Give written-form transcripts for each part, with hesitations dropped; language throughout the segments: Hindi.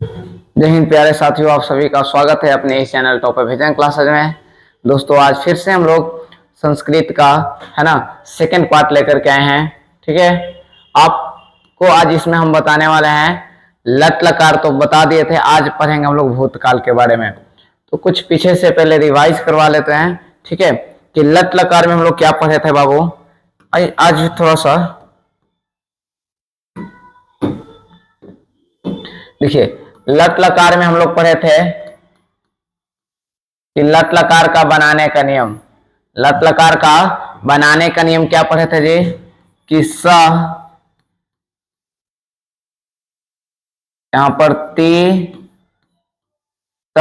जय हिंद प्यारे साथियों, आप सभी का स्वागत है अपने इस चैनल टॉप विजन क्लासेज में। दोस्तों, आज फिर से हम लोग संस्कृत का है ना सेकंड पार्ट लेकर के आए हैं। ठीक है, आपको आज इसमें हम बताने वाले हैं लट लकार तो बता दिए थे, आज पढ़ेंगे हम लोग भूतकाल के बारे में। तो कुछ पीछे से पहले रिवाइज करवा लेते हैं। ठीक है, कि लट लकार में हम लोग क्या पढ़े थे बाबू। आज थोड़ा सा देखिए, लट लकार में हम लोग पढ़े थे कि लट लकार का बनाने का नियम। लट लकार का बनाने का नियम क्या पढ़े थे जी? कि स, यहां पर ती, त,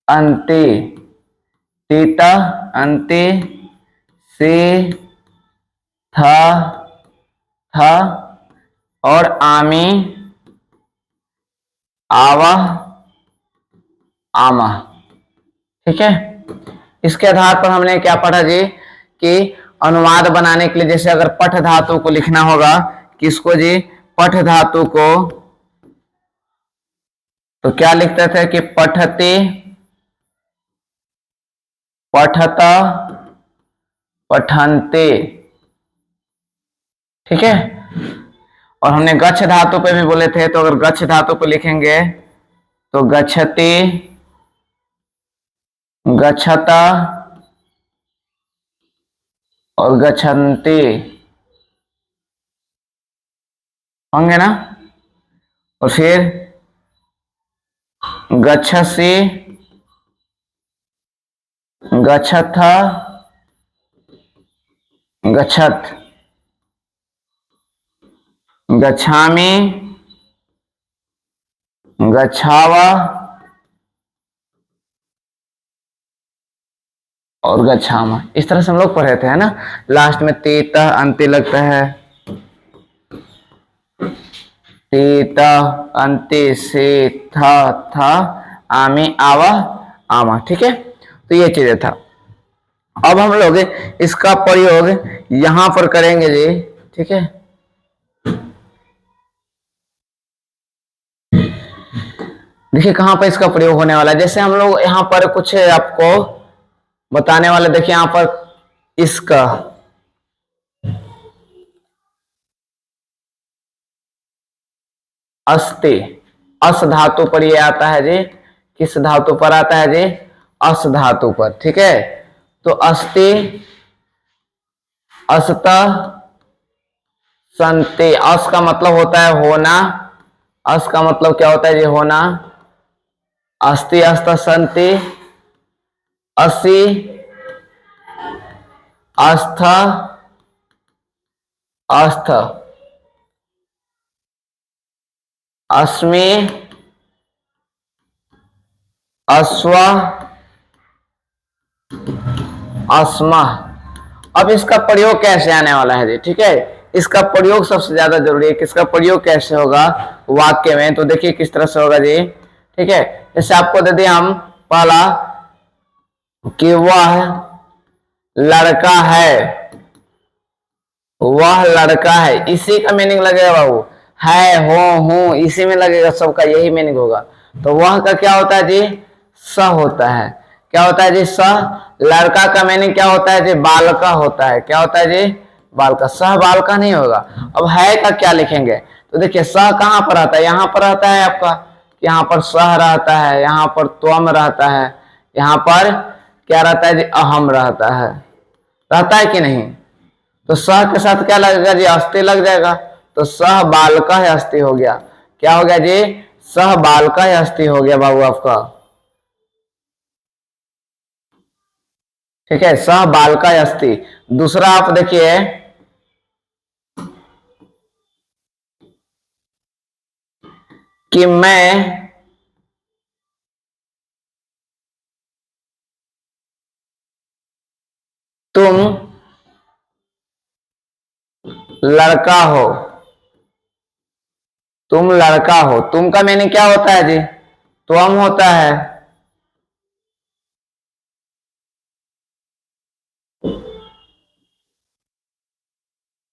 अंति, तीत, अंति, सी, थ, थ और आमी, आवह, आमह। ठीक है, इसके आधार पर हमने क्या पढ़ा जी कि अनुवाद बनाने के लिए जैसे अगर पठ धातु को लिखना होगा, किसको जी? पठ धातु को, तो क्या लिखते थे कि पठते, पठत, पठन्ते। ठीक है, और हमने गच्छ धातु पे भी बोले थे, तो अगर गच्छ धातु को लिखेंगे तो गच्छति, गच्छत और गच्छन्ति होंगे ना। और फिर गच्छसि, गच्छथ, गच्छत, गच्छामि, गच्छाव और गच्छाम। इस तरह से हम लोग पढ़े थे, है ना। लास्ट में तीत अंति लगता है, तीत अंति से था आमी आवा आमा। ठीक है, तो ये चीजें था। अब हम लोग इसका प्रयोग यहां पर करेंगे जी। ठीक है, देखिए कहां पर इसका प्रयोग होने वाला है। जैसे हम लोग यहां पर कुछ आपको बताने वाले, देखिए यहां पर इसका अस्ति, अस धातु पर ये आता है जी। किस धातु पर आता है जी? अस धातु पर। ठीक है, तो अस्ति, अस्त, संति। अस का मतलब होता है होना। अस का मतलब क्या होता है जी? होना। अस्ति, अस्त, संति, असि, अस्थ, अस्थ, अस्मि, अश्व, अस्मा। अब इसका प्रयोग कैसे आने वाला है जी? ठीक है, इसका प्रयोग सबसे ज्यादा जरूरी है। किसका प्रयोग कैसे होगा वाक्य में? तो देखिए किस तरह से होगा जी। ठीक है, जैसे आपको दे दिया हम पहला कि वह लड़का है, वह लड़का है, इसी का मीनिंग लगेगा बाबू। है, हो, हूं, इसी में लगेगा, सबका यही मीनिंग होगा। तो वह का क्या होता है जी? स होता है। क्या होता है जी? स। लड़का का मीनिंग क्या होता है जी? बालका होता है। क्या होता है जी? बालका। सह बालका नहीं होगा। अब है का क्या लिखेंगे? तो देखिए सह कहां पर आता है? यहां पर रहता है आपका, यहाँ पर सह रहता है, यहाँ पर त्वम रहता है, यहाँ पर क्या रहता है जी? अहम रहता है। रहता है कि नहीं? तो सह के साथ क्या लगेगा जी? अस्थि लग जाएगा। तो सह बालका है अस्थि हो गया। क्या हो गया जी? सह बालका है अस्थि हो गया बाबू आपका। ठीक है, सह बालका है अस्थि। दूसरा आप देखिए कि मैं तुम लड़का हो, तुम लड़का हो। तुम का मीनिंग क्या होता है जी? त्वम होता है।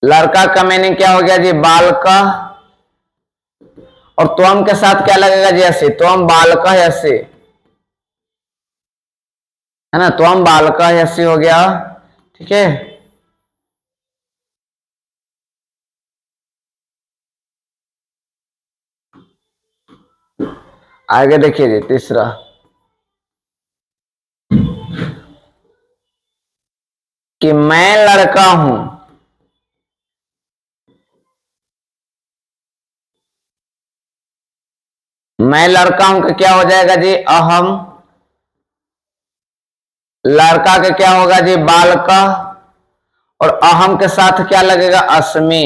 लड़का का मीनिंग क्या हो गया जी? बालका। और त्वम के साथ क्या लगेगा जी अस्य, त्वम बालक यस्य, है ना, त्वम बालक यस्य हो गया। ठीक है, आगे देखिए जी तीसरा, कि मैं लड़का हूं, मैं लड़का हूं का क्या हो जाएगा जी अहम, लड़का का क्या होगा जी बालक, और अहम के साथ क्या लगेगा अस्मि,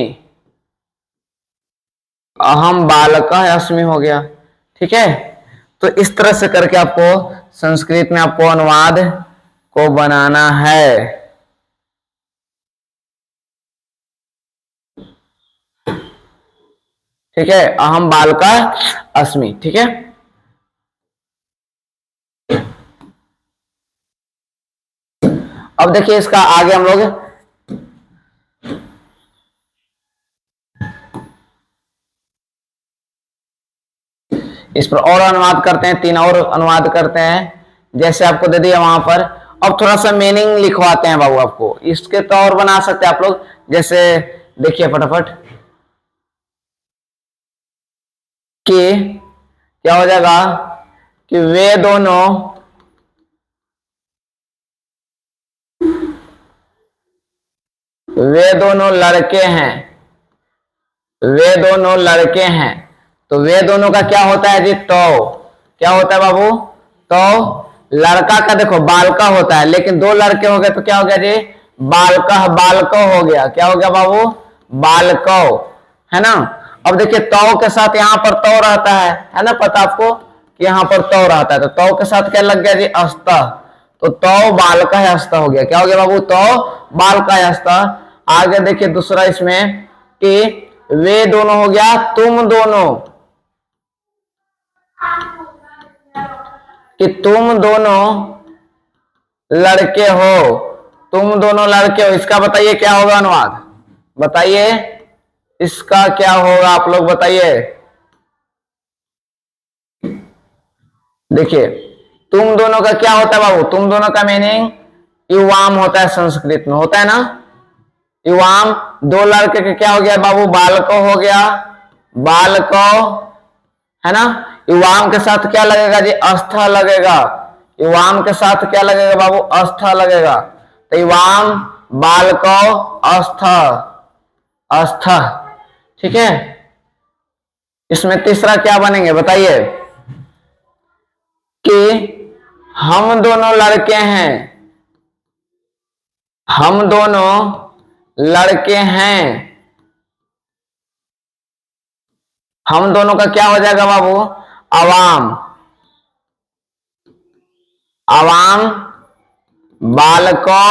अहम बालक है अस्मि हो गया। ठीक है, तो इस तरह से करके आपको संस्कृत में आपको अनुवाद को बनाना है। ठीक है, अहम बालका अस्मि। ठीक है, अब देखिए इसका आगे हम लोग इस पर और अनुवाद करते हैं, 3 और अनुवाद करते हैं, जैसे आपको दे दिया वहां पर। अब थोड़ा सा मीनिंग लिखवाते हैं बाबू आपको, इसके तो और बना सकते हैं आप लोग, जैसे देखिए फटाफट, कि क्या हो जाएगा कि वे दोनों लड़के हैं, वे दोनों लड़के हैं, तो वे दोनों का क्या होता है जी तो, क्या होता है बाबू तो, लड़का का देखो बालका होता है, लेकिन 2 लड़के हो गए तो क्या हो गया जी बालका, बालको हो गया, क्या हो गया बाबू बालको, है ना। अब देखिए तो के साथ यहाँ पर तो रहता है ना, पता आपको कि यहाँ पर तो रहता है, तो के साथ क्या लग गया जी अस्त, तो बालका है अस्त हो गया, क्या हो गया बाबू तो बालका है अस्त। आगे देखिए दूसरा इसमें, कि वे दोनों हो गया तुम दोनों, कि तुम दोनों लड़के हो, तुम दोनों लड़के हो, इसका बताइए क्या होगा अनुवाद, बताइए इसका क्या होगा, आप लोग बताइए। देखिए तुम दोनों का क्या होता है बाबू, तुम दोनों का मीनिंग युवाम होता है, संस्कृत में होता है ना युवाम। 2 लड़के का क्या हो गया बाबू बालको हो गया, बालको, है ना। युवाम के साथ क्या लगेगा जी अस्था लगेगा, युवाम के साथ क्या लगेगा बाबू अस्था लगेगा, तो युवाम बालको अस्थ, अस्थ। ठीक है, इसमें तीसरा क्या बनेंगे बताइए, कि हम दोनों लड़के हैं, हम दोनों लड़के हैं, हम दोनों का क्या हो जाएगा बाबू अवाम, अवाम बालको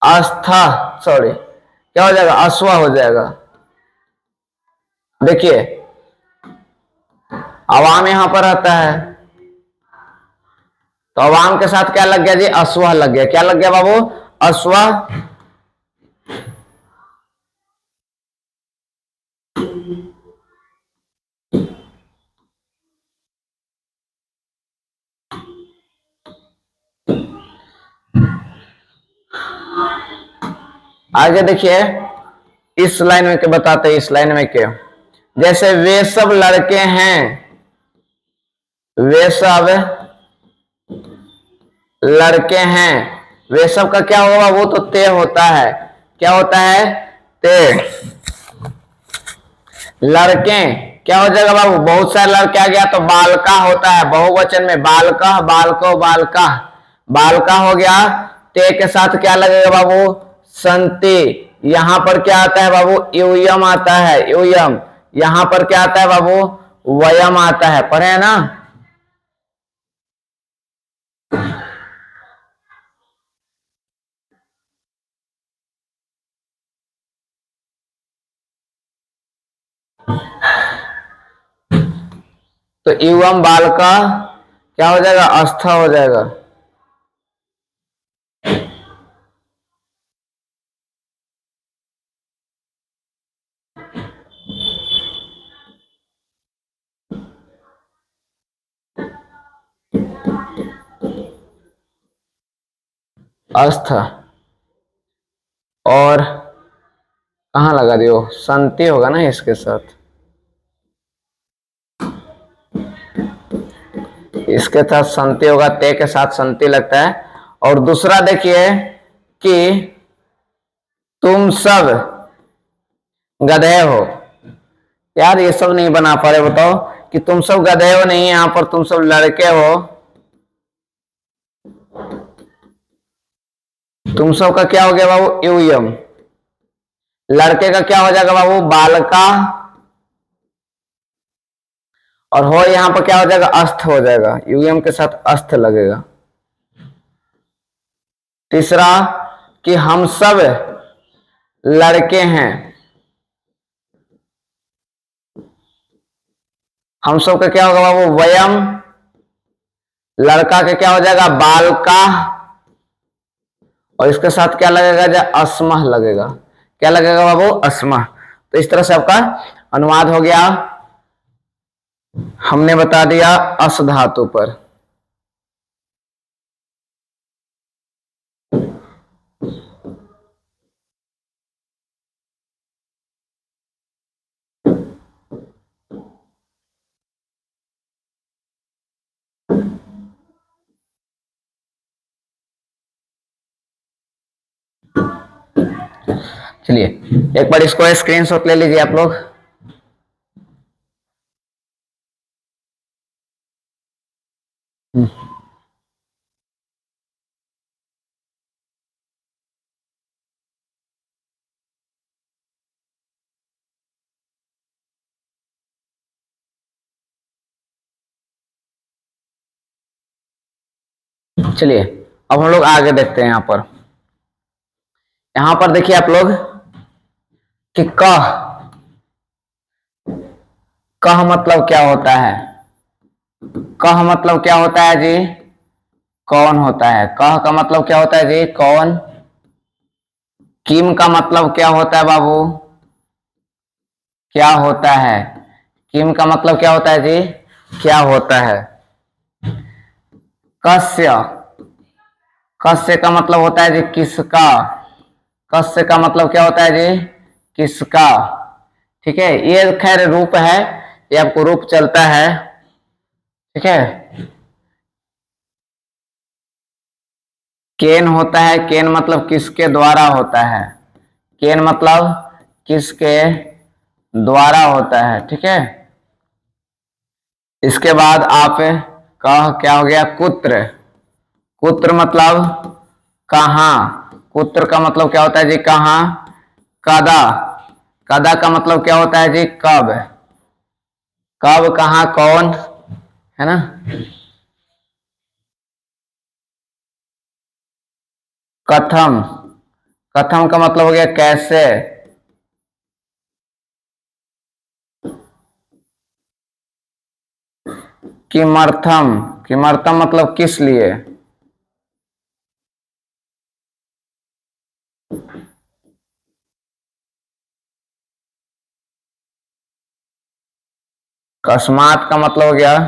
आस्था, सॉरी क्या हो जाएगा अश्वा हो जाएगा। देखिए अवाम यहां पर रहता है, तो अवाम के साथ क्या लग गया जी अश्वा लग गया, क्या लग गया बाबू अश्वा। आगे देखिए इस लाइन में क्या बताते हैं, इस लाइन में क्या, जैसे वे सब लड़के हैं, वे सब लड़के हैं, वे सब का क्या होगा वो तो ते होता है, क्या होता है ते, लड़के क्या हो जाएगा बाबू बहुत सारे लड़के आ गया तो बालका होता है, बहुवचन में बालका बालको बालका, बालका हो गया। ते के साथ क्या लगेगा बाबू संति, यहां पर क्या आता है बाबू यूयम आता है, यूयम, यहां पर क्या आता है बाबू वयम आता है, पढ़े है ना। तो युवम बाल का क्या हो जाएगा अस्था हो जाएगा। अस्थ, और कहाँ लगा दियो, संति होगा ना इसके साथ, इसके साथ संति होगा, ते के साथ संति लगता है। और दूसरा देखिए कि तुम सब गधे हो। यार ये सब नहीं बना पा रहे, बताओ कि तुम सब गधे हो, नहीं यहां पर तुम सब लड़के हो। तुम सब का क्या हो गया बाबू, यूयम। लड़के का क्या हो जाएगा बाबू, बालका। और हो यहां पर क्या हो जाएगा, अस्थ हो जाएगा, यूयम के साथ अस्थ लगेगा। तीसरा कि हम सब लड़के हैं। हम सब का क्या होगा बाबू, वयम। लड़का का क्या हो जाएगा, बालका। और इसके साथ क्या लगेगा, जो अस्मह लगेगा। क्या लगेगा बाबू, अस्मह। तो इस तरह से आपका अनुवाद हो गया, हमने बता दिया अस धातु पर। चलिए एक बार इसको स्क्रीनशॉट ले लीजिए आप लोग। चलिए अब हम लोग आगे देखते हैं। यहां पर देखिए आप लोग कि कह मतलब क्या होता है। कह मतलब क्या होता है जी, कौन होता है। कह का मतलब क्या होता है जी, कौन। किम का मतलब क्या होता है बाबू, क्या होता है। किम का मतलब क्या होता है जी, क्या होता है। कस्य, कस्य का मतलब होता है जी किसका। कस्य का मतलब क्या होता है जी, किसका। ठीक है, ये खैर रूप है, ये आपको रूप चलता है। ठीक है, केन होता है, केन मतलब किसके द्वारा होता है। केन मतलब किसके द्वारा होता है। ठीक है, इसके बाद आप कह क्या हो गया, कुत्र। कुत्र मतलब कहाँ। कुत्र का मतलब क्या होता है जी, कहाँ। कदा, कदा का मतलब क्या होता है जी, कब। कब, कहाँ, कौन, है ना। कथम, कथम का मतलब हो गया कैसे। किमर्थम, किमर्थम मतलब किस लिए। कस्मात का मतलब हो गया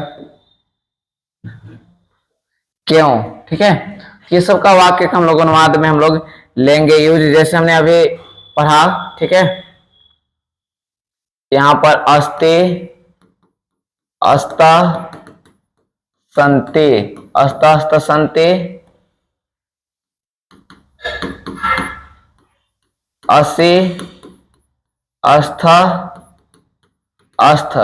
क्यों। ठीक है, ये सब का वाक्य का हम लोग अनुवाद में हम लोग लेंगे यूज, जैसे हमने अभी पढ़ा। ठीक है, यहां पर अस्ति, अस्ता, संति, अस्ता अस्ता संति, असि, अस्थ, अस्थ,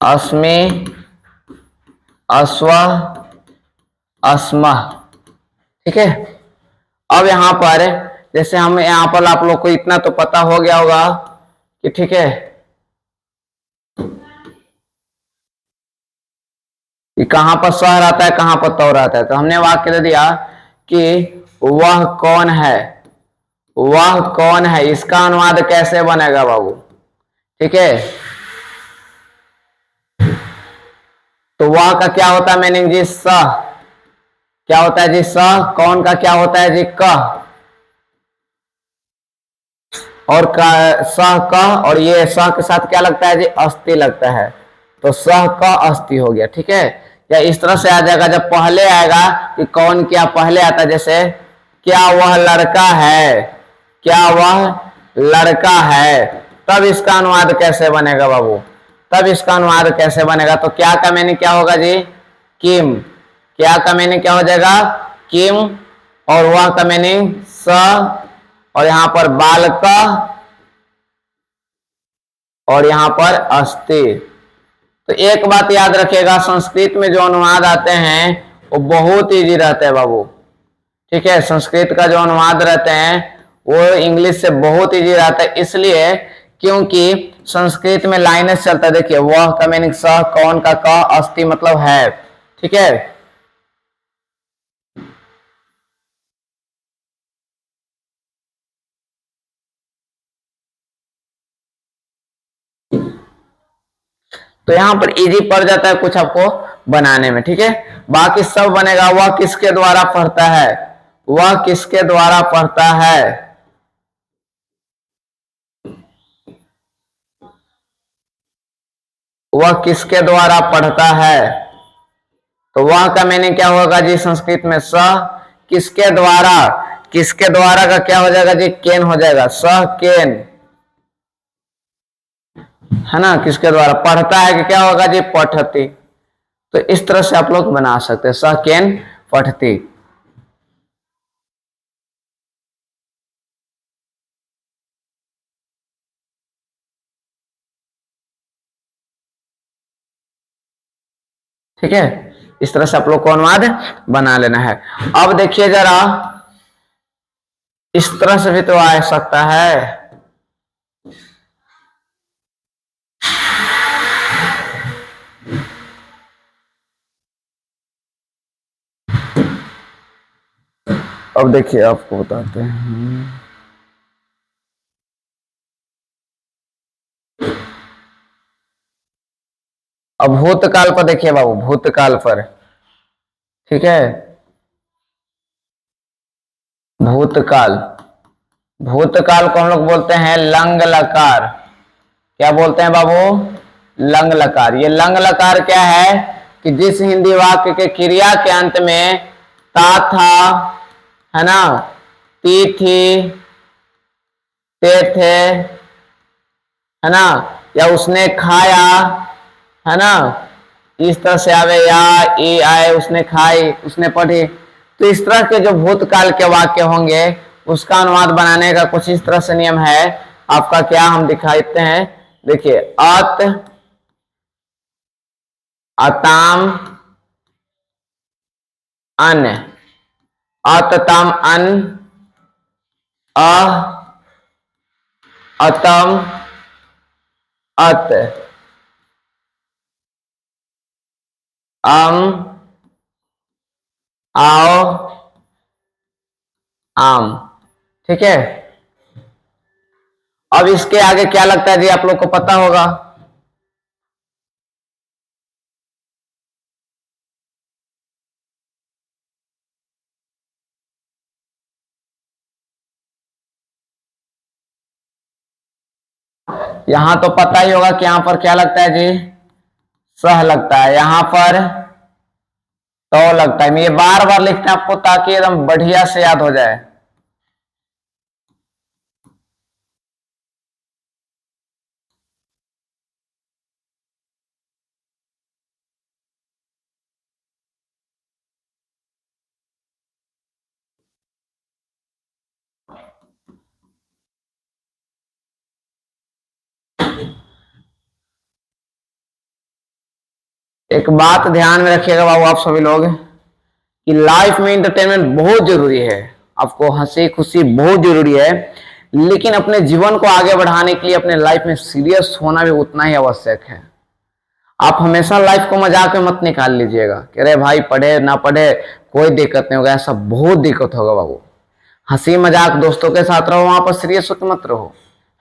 अस्मि, अस्व, अस्मः। ठीक है, अब यहां पर जैसे हम यहां पर आप लोग को इतना तो पता हो गया होगा कि ठीक है कि कहां पर स्व रहता है, कहां पर तौ रहता है। तो हमने वाक्य दे दिया कि वह कौन है। वह कौन है, इसका अनुवाद कैसे बनेगा बाबू। ठीक है, तो वह का क्या होता है मीनिंग जी, स। क्या होता है जी, स। कौन का क्या होता है जी, क। और सह क, और ये सह के साथ क्या लगता है जी, अस्थि लगता है। तो सह क अस्थि हो गया। ठीक है, या इस तरह से आ जाएगा, जब पहले आएगा कि कौन क्या पहले आता है, जैसे क्या वह लड़का है, क्या वह लड़का है, तब इसका अनुवाद कैसे बनेगा बाबू, तब इसका अनुवाद कैसे बनेगा? तो क्या का मीनिंग क्या होगा जी? किम। क्या का मीनिंग क्या हो जाएगा? किम। और वह का मीनिंग स, और यहां पर बालक, और यहां पर अस्ति। तो एक बात याद रखिएगा, संस्कृत में जो अनुवाद आते हैं वो बहुत इजी रहते हैं बाबू, ठीक है। संस्कृत का जो अनुवाद रहते हैं वो इंग्लिश से बहुत इजी रहता है, इसलिए क्योंकि संस्कृत में लाइनें चलता है। देखिए, वह का मीनिंग स, कौन का क, अस्ति मतलब है, ठीक है। तो यहां पर इजी पड़ जाता है कुछ आपको बनाने में, ठीक है। बाकी सब बनेगा। वह किसके द्वारा पढ़ता है, वह किसके द्वारा पढ़ता है, वह किसके द्वारा पढ़ता है। तो वह का मीनिंग क्या होगा जी संस्कृत में? स। किसके द्वारा, किसके द्वारा का क्या हो जाएगा जी? केन हो जाएगा, स केन, है ना। किसके द्वारा पढ़ता है कि क्या होगा जी? पठती। तो इस तरह से आप लोग बना सकते हैं, स केन पठती। ठीक है, इस तरह से आप लोग को अनुवाद बना लेना है। अब देखिए जरा, इस तरह से भी तो आ सकता है। अब देखिए आपको बताते हैं। अब भूतकाल पर देखिए बाबू, भूतकाल पर, ठीक है। भूतकाल, भूतकाल को हम लोग बोलते हैं लंग लकार। क्या बोलते हैं बाबू? लंग लकार। ये लंग लकार क्या है कि जिस हिंदी वाक्य के क्रिया के अंत में ता था, है ना, ती थी, ते थे, है ना, या उसने खाया, है ना, इस तरह से आवे, या ई आए, उसने खाई, उसने पढ़ी। तो इस तरह के जो भूतकाल के वाक्य होंगे उसका अनुवाद बनाने का कुछ इस तरह से नियम है आपका। क्या हम दिखाते हैं, देखिए, अत, अताम, अन, अततम अन, अ, अतम, अत, अम, आओ, आम, ठीक है। अब इसके आगे क्या लगता है जी, आप लोग को पता होगा। यहां तो पता ही होगा कि यहां पर क्या लगता है जी? सह लगता है। यहां पर तो लगता है। मैं ये बार बार लिखते हैं आपको ताकि एकदम बढ़िया से याद हो जाए। एक बात ध्यान में रखिएगा बाबू आप सभी लोग, कि लाइफ में इंटरटेनमेंट बहुत जरूरी है। आपको हंसी खुशी बहुत जरूरी है, लेकिन अपने जीवन को आगे बढ़ाने के लिए अपने लाइफ में सीरियस होना भी उतना ही आवश्यक है। आप हमेशा लाइफ को मजाक में मत निकाल लीजिएगा कि अरे भाई पढ़े ना पढ़े कोई दिक्कत नहीं होगा, ऐसा बहुत दिक्कत होगा बाबू। हंसी मजाक दोस्तों के साथ रहो, वहां पर सीरियस होकर मत रहो,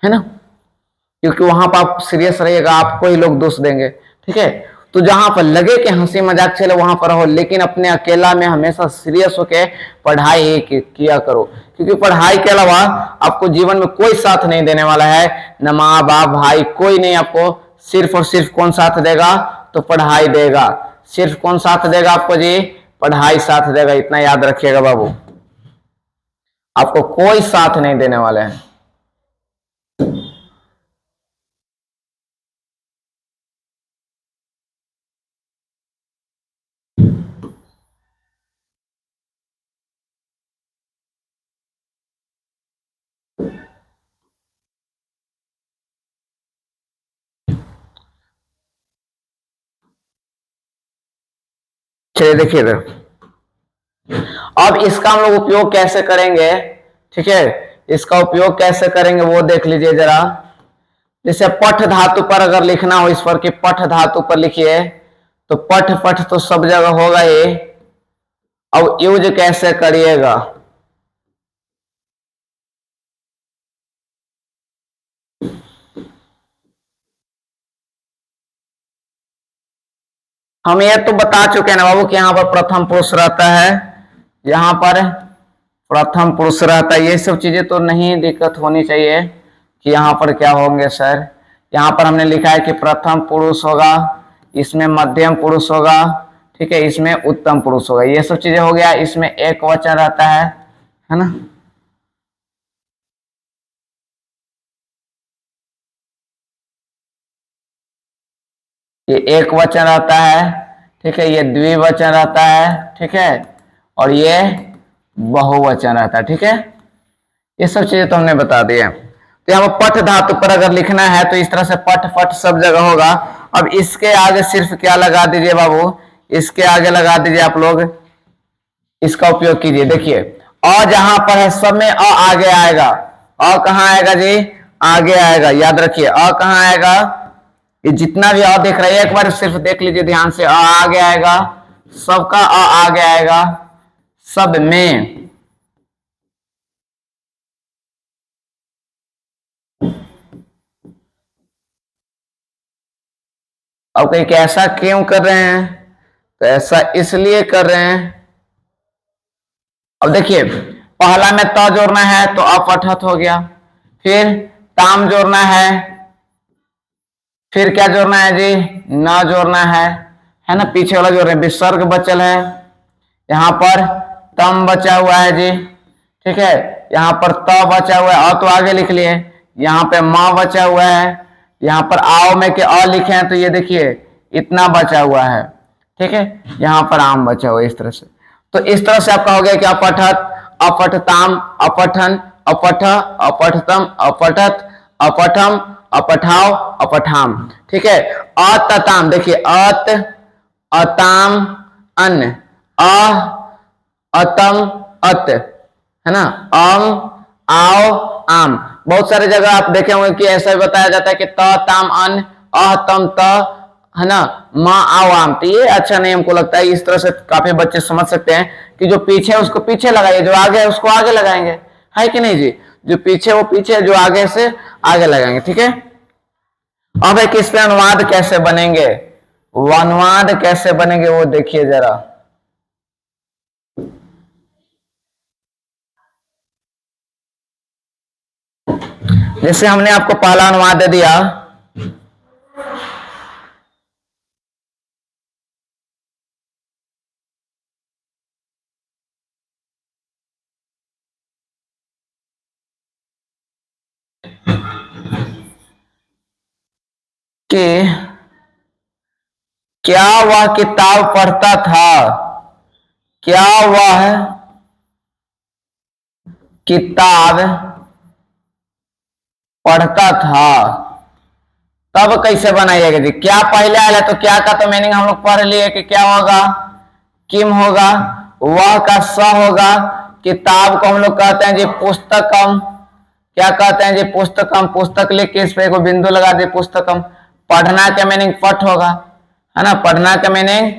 है ना, क्योंकि वहां पर आप सीरियस रहिएगा आपको ही लोग दोष देंगे, ठीक है। तो जहां पर लगे कि हंसी मजाक चले वहां पर रहो, लेकिन अपने अकेला में हमेशा सीरियस होके पढ़ाई किया करो, क्योंकि पढ़ाई के अलावा आपको जीवन में कोई साथ नहीं देने वाला है। न माँ बाप भाई कोई नहीं, आपको सिर्फ और सिर्फ कौन साथ देगा? तो पढ़ाई देगा। सिर्फ कौन साथ देगा आपको जी? पढ़ाई साथ देगा, इतना याद रखिएगा बाबू, आपको कोई साथ नहीं देने वाले हैं। चलिए देखिए इधर, अब इसका हम लोग उपयोग कैसे करेंगे, ठीक है, इसका उपयोग कैसे करेंगे वो देख लीजिए जरा। जैसे पठ धातु पर अगर लिखना हो इस पर कि पठ धातु पर लिखिए, तो पठ पठ तो सब जगह होगा ये। अब यूज कैसे करिएगा, हम ये तो बता चुके हैं ना बाबू कि यहाँ पर प्रथम पुरुष रहता है, यहाँ पर प्रथम पुरुष रहता है, ये सब चीजें तो नहीं दिक्कत होनी चाहिए कि यहाँ पर क्या होंगे सर। यहाँ पर हमने लिखा है कि प्रथम पुरुष होगा, इसमें मध्यम पुरुष होगा, ठीक है, इसमें उत्तम पुरुष होगा, ये सब चीजें हो गया। इसमें एक वचन रहता है ना, ये एक वचन रहता है, ठीक है, ये द्विवचन रहता है, ठीक है, और ये बहुवचन रहता है, ठीक है, ये सब चीजें तो हमने बता दिया। तो यहाँ पर पठ धातु पर अगर लिखना है तो इस तरह से पठ पठ सब जगह होगा। अब इसके आगे सिर्फ क्या लगा दीजिए बाबू, इसके आगे लगा दीजिए आप लोग, इसका उपयोग कीजिए। देखिए अ जहां पर है सब में अ आगे आएगा, अ कहाँ आएगा जी? आगे आएगा, याद रखिए अ कहाँ आएगा, ये जितना भी अ देख रहे हैं एक बार सिर्फ देख लीजिए ध्यान से, अ आगे आएगा, सबका अ आगे आएगा, सब में। अब कहीं कि ऐसा क्यों कर रहे हैं, तो ऐसा इसलिए कर रहे हैं। अब देखिए पहला में त जोड़ना है तो अपठत हो गया, फिर ताम जोड़ना है, फिर क्या जोड़ना है जी? न जोड़ना है ना, पीछे वाला जोड़ रहे हैं, विसर्ग बचल है, यहाँ पर तम बचा हुआ है जी, ठीक है, यहाँ पर त बचा हुआ है, अ तो आगे लिख लिए, यहाँ पे म बचा हुआ है, यहाँ पर आओ में के अ लिखे हैं तो ये देखिए इतना बचा हुआ है, ठीक है, यहाँ पर आम बचा हुआ है, इस तरह से। तो इस तरह से आपका हो गया कि अपठत, अपठताम, अपठन, अपठ, अपठतम, अपठत, अपठम, अपठाव, अपठाम, ठीक है। अतताम, देखिए अत, अताम, अन, अ, अतम, अत, है ना, अम, आओ, आम। बहुत सारे जगह आप देखे होंगे कि ऐसा भी बताया जाता है कि त ताम अन, अह तम त, है ना, माँ आओ आम। तो ये अच्छा नहीं हमको लगता है, इस तरह से काफी बच्चे समझ सकते हैं कि जो पीछे है उसको पीछे लगाइए, जो आगे है उसको आगे लगाएंगे, है कि नहीं जी? जो पीछे वो पीछे, जो आगे से आगे लगाएंगे, ठीक है। अब एक इस पे अनुवाद कैसे बनेंगे, वो अनुवाद कैसे बनेंगे वो देखिए जरा। जैसे हमने आपको पहला अनुवाद दे दिया, कि क्या वह किताब पढ़ता था, क्या वह किताब पढ़ता था, तब कैसे बनाइएगा जी? क्या पहले आया तो क्या का तो मीनिंग हम लोग पढ़ लिए कि क्या होगा, किम होगा, वह का स होगा, किताब को हम लोग कहते हैं जी पुस्तकम, क्या कहते हैं जी? पुस्तकम, पुस्तक लिख के इस पे को बिंदु लगा दे, पुस्तकम। पढ़ना का मीनिंग पठ होगा, है ना, पढ़ना का मीनिंग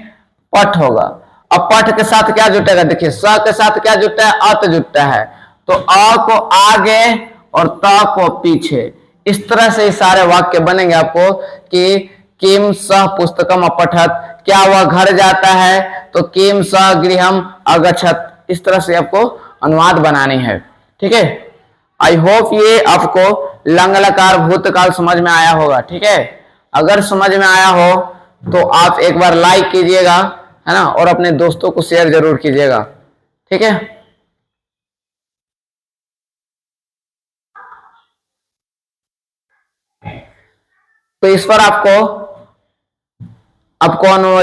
पठ होगा। अब पठ के साथ क्या जुटेगा, देखिए स के साथ क्या जुटता है? अत जुटता है, तो अ को आगे और त को पीछे, इस तरह से सारे वाक्य बनेंगे आपको कि किम सह पुस्तकम अपठत, क्या वह घर जाता है, तो किम सह गृहम अगच्छत, इस तरह से आपको अनुवाद बनानी है, ठीक है। आई होप ये आपको लंग लकार भूतकाल समझ में आया होगा, ठीक है। अगर समझ में आया हो तो आप एक बार लाइक कीजिएगा, है ना, और अपने दोस्तों को शेयर जरूर कीजिएगा, ठीक है। तो इस पर आपको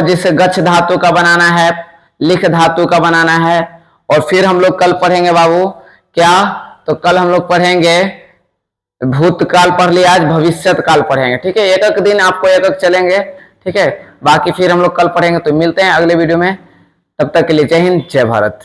जैसे गच्छ धातु का बनाना है, लिख धातु का बनाना है, और फिर हम लोग कल पढ़ेंगे बाबू क्या, तो कल हम लोग पढ़ेंगे भूतकाल पढ़ लिया, आज भविष्यत काल पढ़ेंगे, ठीक है। एक एक दिन आपको एक एक चलेंगे, ठीक है। बाकी फिर हम लोग कल पढ़ेंगे। तो मिलते हैं अगले वीडियो में, तब तक के लिए जय हिंद जय भारत।